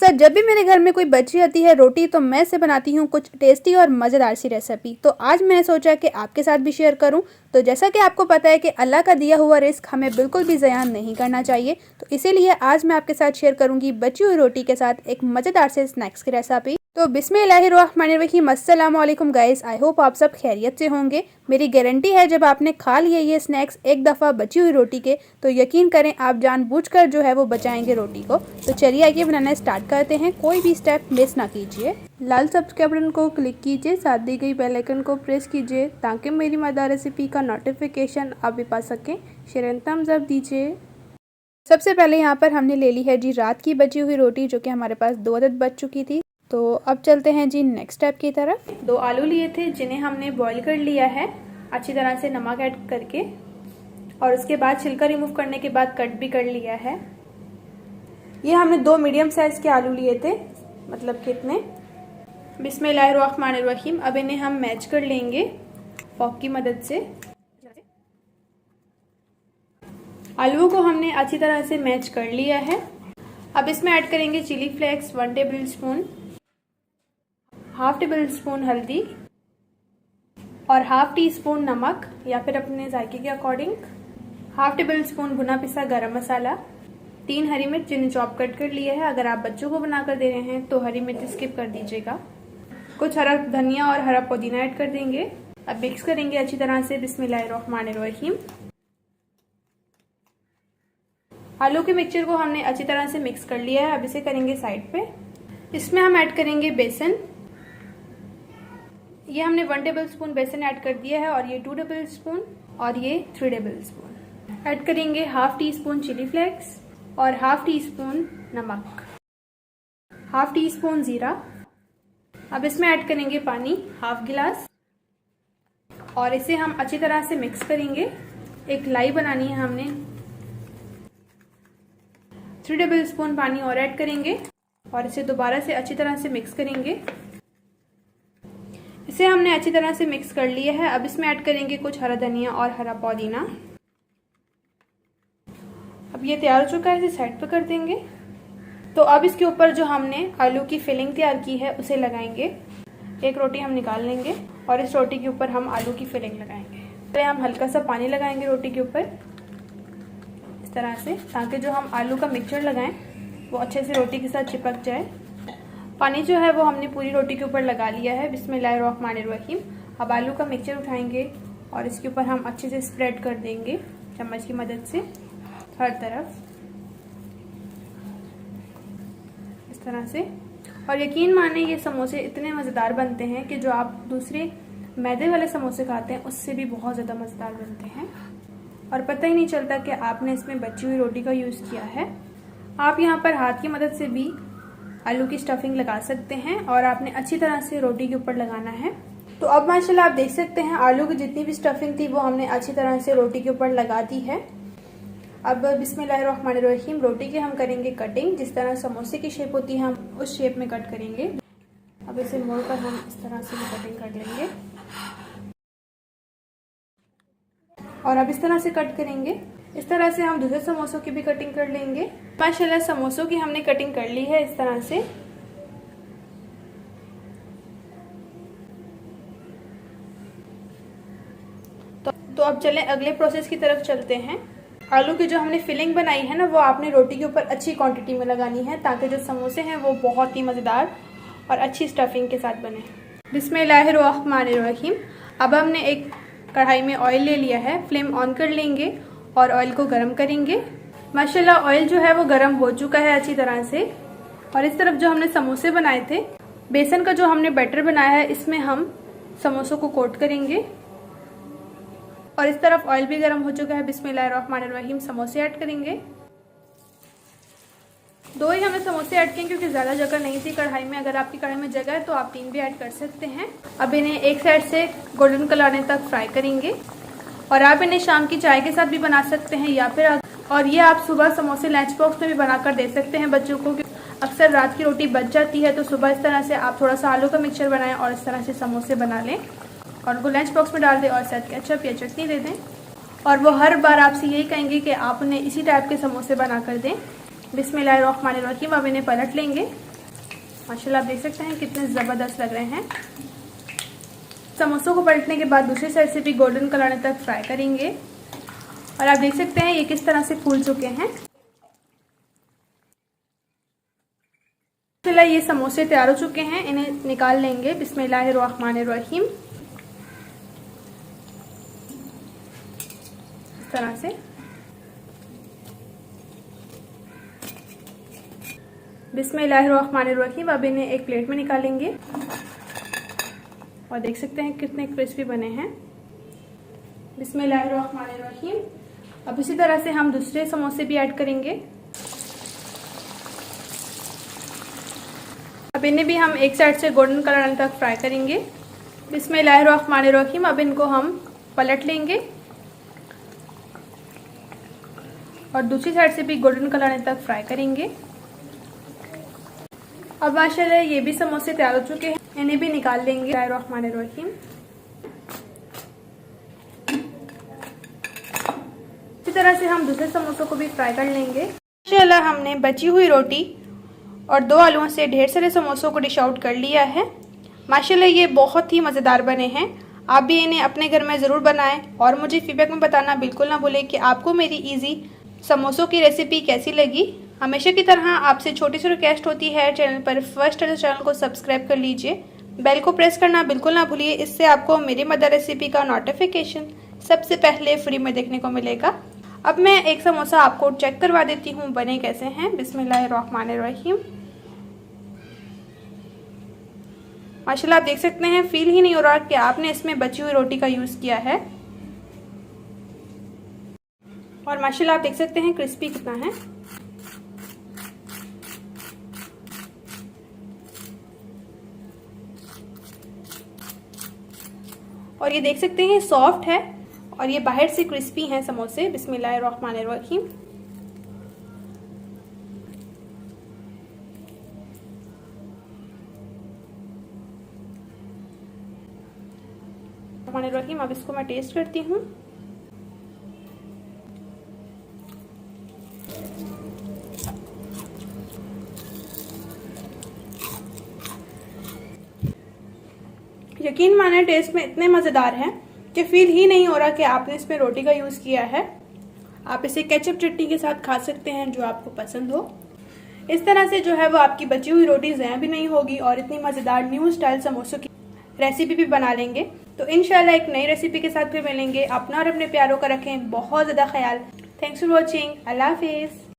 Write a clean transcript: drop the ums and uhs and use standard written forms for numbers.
अक्सर जब भी मेरे घर में कोई बची आती है रोटी तो मैं से बनाती हूँ कुछ टेस्टी और मज़ेदार सी रेसिपी। तो आज मैंने सोचा कि आपके साथ भी शेयर करूँ। तो जैसा कि आपको पता है कि अल्लाह का दिया हुआ रिस्क हमें बिल्कुल भी ज़यान नहीं करना चाहिए, तो इसीलिए आज मैं आपके साथ शेयर करूँगी बची हुई रोटी के साथ एक मज़ेदार से स्नैक्स की रेसिपी। तो बिस्मिल्लाहिर्रहमानिर्रहीम, अस्सलाम वालेकुम गाइस। आई होप आप सब खैरियत से होंगे। मेरी गारंटी है जब आपने खा लिए ये स्नैक्स एक दफ़ा बची हुई रोटी के, तो यकीन करें आप जानबूझकर जो है वो बचाएंगे रोटी को। तो चलिए आइए बनाना स्टार्ट करते हैं, कोई भी स्टेप मिस ना कीजिए। लाल सब्सक्राइब बटन को क्लिक कीजिए, साथ दी गई बेल आइकन को प्रेस कीजिए ताकि मेरी मज़ेदार रेसिपी का नोटिफिकेशन आप भी पा सकें। शेयर एंड थम्स अप दीजिए। सबसे पहले यहाँ पर हमने ले ली है जी रात की बची हुई रोटी, जो कि हमारे पास 2 अदद बच चुकी थी। तो अब चलते हैं जी नेक्स्ट स्टेप की तरफ। 2 आलू लिए थे जिन्हें हमने बॉईल कर लिया है अच्छी तरह से नमक ऐड करके, और उसके बाद छिलका रिमूव करने के बाद कट भी कर लिया है। ये हमने 2 मीडियम साइज के आलू लिए थे, मतलब कितने। बिस्मिल्लाहिर्रहमानिर्रहीम। अब इन्हें हम मैच कर लेंगे फॉक की मदद से। आलूओं को हमने अच्छी तरह से मैच कर लिया है। अब इसमें ऐड करेंगे chili flakes 1 tablespoon, half tablespoon हल्दी और हाफ टी स्पून नमक या फिर अपने जायके के अकॉर्डिंग, हाफ टेबल स्पून भुना पिसा गरम मसाला, 3 हरी मिर्च जिन्हें चॉप कट कर लिया है। अगर आप बच्चों को बनाकर दे रहे हैं तो हरी मिर्च स्किप कर दीजिएगा। कुछ हरा धनिया और हरा पुदीना ऐड कर देंगे। अब मिक्स करेंगे अच्छी तरह से। बिस्मिल्लाहिर्रहमानिर्रहीम। आलू के मिक्सचर को हमने अच्छी तरह से मिक्स कर लिया है। अब इसे करेंगे साइड पे। इसमें हम ऐड करेंगे बेसन। ये हमने 1 टेबल स्पून बेसन ऐड कर दिया है, और ये 2 टेबल स्पून और ये 3 टेबल स्पून। ऐड करेंगे half teaspoon chili flakes और हाफ टी स्पून नमक, हाफ टी स्पून जीरा। अब इसमें ऐड करेंगे पानी हाफ गिलास, और इसे हम अच्छी तरह से मिक्स करेंगे। एक लाई बनानी है हमने। 3 टेबल स्पून पानी और ऐड करेंगे और इसे दोबारा से अच्छी तरह से मिक्स करेंगे। इसे हमने अच्छी तरह से मिक्स कर लिया है। अब इसमें ऐड करेंगे कुछ हरा धनिया और हरा पुदीना। अब ये तैयार हो चुका है, इसे साइड पर कर देंगे। तो अब इसके ऊपर जो हमने आलू की फिलिंग तैयार की है उसे लगाएंगे। एक रोटी हम निकाल लेंगे और इस रोटी के ऊपर हम आलू की फिलिंग लगाएंगे। पहले हम हल्का सा पानी लगाएंगे रोटी के ऊपर इस तरह से, ताकि जो हम आलू का मिक्सचर लगाएं वो अच्छे से रोटी के साथ चिपक जाए। पानी जो है वो हमने पूरी रोटी के ऊपर लगा लिया है। बिस्मिल्लाहिर्रहमानिर्रहीम। अब आलू का मिक्सचर उठाएंगे और इसके ऊपर हम अच्छे से स्प्रेड कर देंगे चम्मच की मदद से हर तरफ इस तरह से। और यकीन माने ये समोसे इतने मज़ेदार बनते हैं कि जो आप दूसरे मैदे वाले समोसे खाते हैं उससे भी बहुत ज़्यादा मज़ेदार बनते हैं, और पता ही नहीं चलता कि आपने इसमें बची हुई रोटी का यूज़ किया है। आप यहाँ पर हाथ की मदद से भी आलू की स्टफिंग लगा सकते हैं, और आपने अच्छी तरह से रोटी के ऊपर लगाना है। तो अब माशाल्लाह आप देख सकते हैं आलू की जितनी भी स्टफिंग थी वो हमने अच्छी तरह से रोटी के ऊपर लगा दी है। अब बिस्मिल्लाहिर्रहमानिर्रहीम रोटी के हम करेंगे कटिंग। जिस तरह समोसे की शेप होती है हम उस शेप में कट करेंगे। अब इसे मोड़कर हम इस तरह से भी कटिंग कर लेंगे, और अब इस तरह से कट करेंगे। इस तरह से हम दूसरे समोसों की भी कटिंग कर लेंगे। माशाल्लाह समोसों की हमने कटिंग कर ली है इस तरह से। तो अब चलें अगले प्रोसेस की तरफ चलते हैं। आलू की जो हमने फिलिंग बनाई है ना, वो आपने रोटी के ऊपर अच्छी क्वांटिटी में लगानी है, ताकि जो समोसे हैं वो बहुत ही मज़ेदार और अच्छी स्टफिंग के साथ बने। बिस्मिल्लाहिर्रहमानिर्रहीम। अब हमने एक कढ़ाई में ऑयल ले लिया है। फ्लेम ऑन कर लेंगे और ऑयल को गरम करेंगे। माशाल्लाह ऑयल जो है वो गरम हो चुका है अच्छी तरह से। और इस तरफ जो हमने समोसे बनाए थे, बेसन का जो हमने बैटर बनाया है, इसमें हम समोसों को कोट करेंगे। और इस तरफ ऑयल भी गरम हो चुका है। बिस्मिल्लाहिर्रहमानिर्रहीम। समोसे ऐड करेंगे। 2 ही हमने समोसे ऐड किए क्योंकि ज़्यादा जगह नहीं थी कढ़ाई में। अगर आपकी कढ़ाई में जगह है तो आप 3 भी ऐड कर सकते हैं। अब इन्हें एक साइड से गोल्डन कलर आने तक फ्राई करेंगे, और आप इन्हें शाम की चाय के साथ भी बना सकते हैं, या फिर और ये आप सुबह समोसे लंच बॉक्स में भी बनाकर दे सकते हैं बच्चों को। अक्सर रात की रोटी बच जाती है, तो सुबह इस तरह से आप थोड़ा सा आलू का मिक्सचर बनाएं और इस तरह से समोसे बना लें और उनको लंच बॉक्स में डाल दें और साथ केचप या चटनी दे दें। और वो हर बार आपसे यही कहेंगे कि आप उन्हें इसी टाइप के समोसे बना कर दें। बिस्मिल्लाहिर्रहमानिर्रहीम। अब इन्हें पलट लेंगे माशाल्लाह आप देख सकते हैं कितने ज़बरदस्त लग रहे हैं। समोसों को पलटने के बाद दूसरी साइड से भी गोल्डन कलर आने तक फ्राई करेंगे और आप देख सकते हैं ये किस तरह से फूल चुके हैं। माशाल्लाह ये समोसे तैयार हो चुके हैं, इन्हें निकाल लेंगे। बिस्मिल्लाहिर्रहमानिर्रहीम। इस तरह से बिस्मिल्लाहिर्रहमानिर्रहीम। अब इन्हें एक प्लेट में निकालेंगे और देख सकते हैं कितने क्रिस्पी बने हैं। बिस्मिल्लाहिर्रहमानिर्रहीम। अब इसी तरह से हम दूसरे समोसे भी ऐड करेंगे। अब इन्हें भी हम एक साइड से गोल्डन कलर आने तक फ्राई करेंगे। बिस्मिल्लाहिर्रहमानिर्रहीम। अब इनको हम पलट लेंगे और दूसरी साइड से भी गोल्डन कलर आने तक फ्राई करेंगे। अब माशाल्लाह ये भी समोसे तैयार हो चुके हैं, इन्हें भी निकाल लेंगे। बिस्मिल्लाहिर्रहमानिर्रहीम। इसी तरह से हम दूसरे समोसों को भी फ्राई कर लेंगे। माशाल्लाह हमने बची हुई रोटी और 2 आलूओं से ढेर सारे समोसों को डिश आउट कर लिया है। माशाल्लाह ये बहुत ही मज़ेदार बने हैं। आप भी इन्हें अपने घर में ज़रूर बनाएं और मुझे फीडबैक में बताना बिल्कुल ना भूलें कि आपको मेरी इजी समोसों की रेसिपी कैसी लगी। हमेशा की तरह आपसे छोटी सी रिक्वेस्ट होती है, चैनल पर फर्स्ट है तो चैनल को सब्सक्राइब कर लीजिए, बेल को प्रेस करना बिल्कुल ना भूलिए। इससे आपको मेरी मदर रेसिपी का नोटिफिकेशन सबसे पहले फ्री में देखने को मिलेगा। अब मैं एक समोसा आपको चेक करवा देती हूँ बने कैसे हैं। बिस्मिल्लाहिर्रहमानिर्रहीम। माशाल्लाह आप देख सकते हैं, फील ही नहीं हो रहा कि आपने इसमें बची हुई रोटी का यूज़ किया है। और माशाल्लाह आप देख सकते हैं क्रिस्पी कितना है। और ये देख सकते हैं सॉफ्ट है और ये बाहर से क्रिस्पी हैं समोसे। बिस्मिल्लाहिर्रहमानिर्रहीम। अब इसको मैं टेस्ट करती हूँ। यकीन माने टेस्ट में इतने मज़ेदार हैं कि फील ही नहीं हो रहा कि आपने इसमें रोटी का यूज़ किया है। आप इसे केचप चटनी के साथ खा सकते हैं जो आपको पसंद हो। इस तरह से जो है वो आपकी बची हुई रोटी ज़ाया भी नहीं होगी और इतनी मज़ेदार न्यू स्टाइल समोसों की रेसिपी भी बना लेंगे। तो इंशाल्लाह एक नई रेसिपी के साथ फिर मिलेंगे। अपना और अपने प्यारों का रखें बहुत ज़्यादा ख्याल। Thanks for watching. अल्लाह हाफिज़।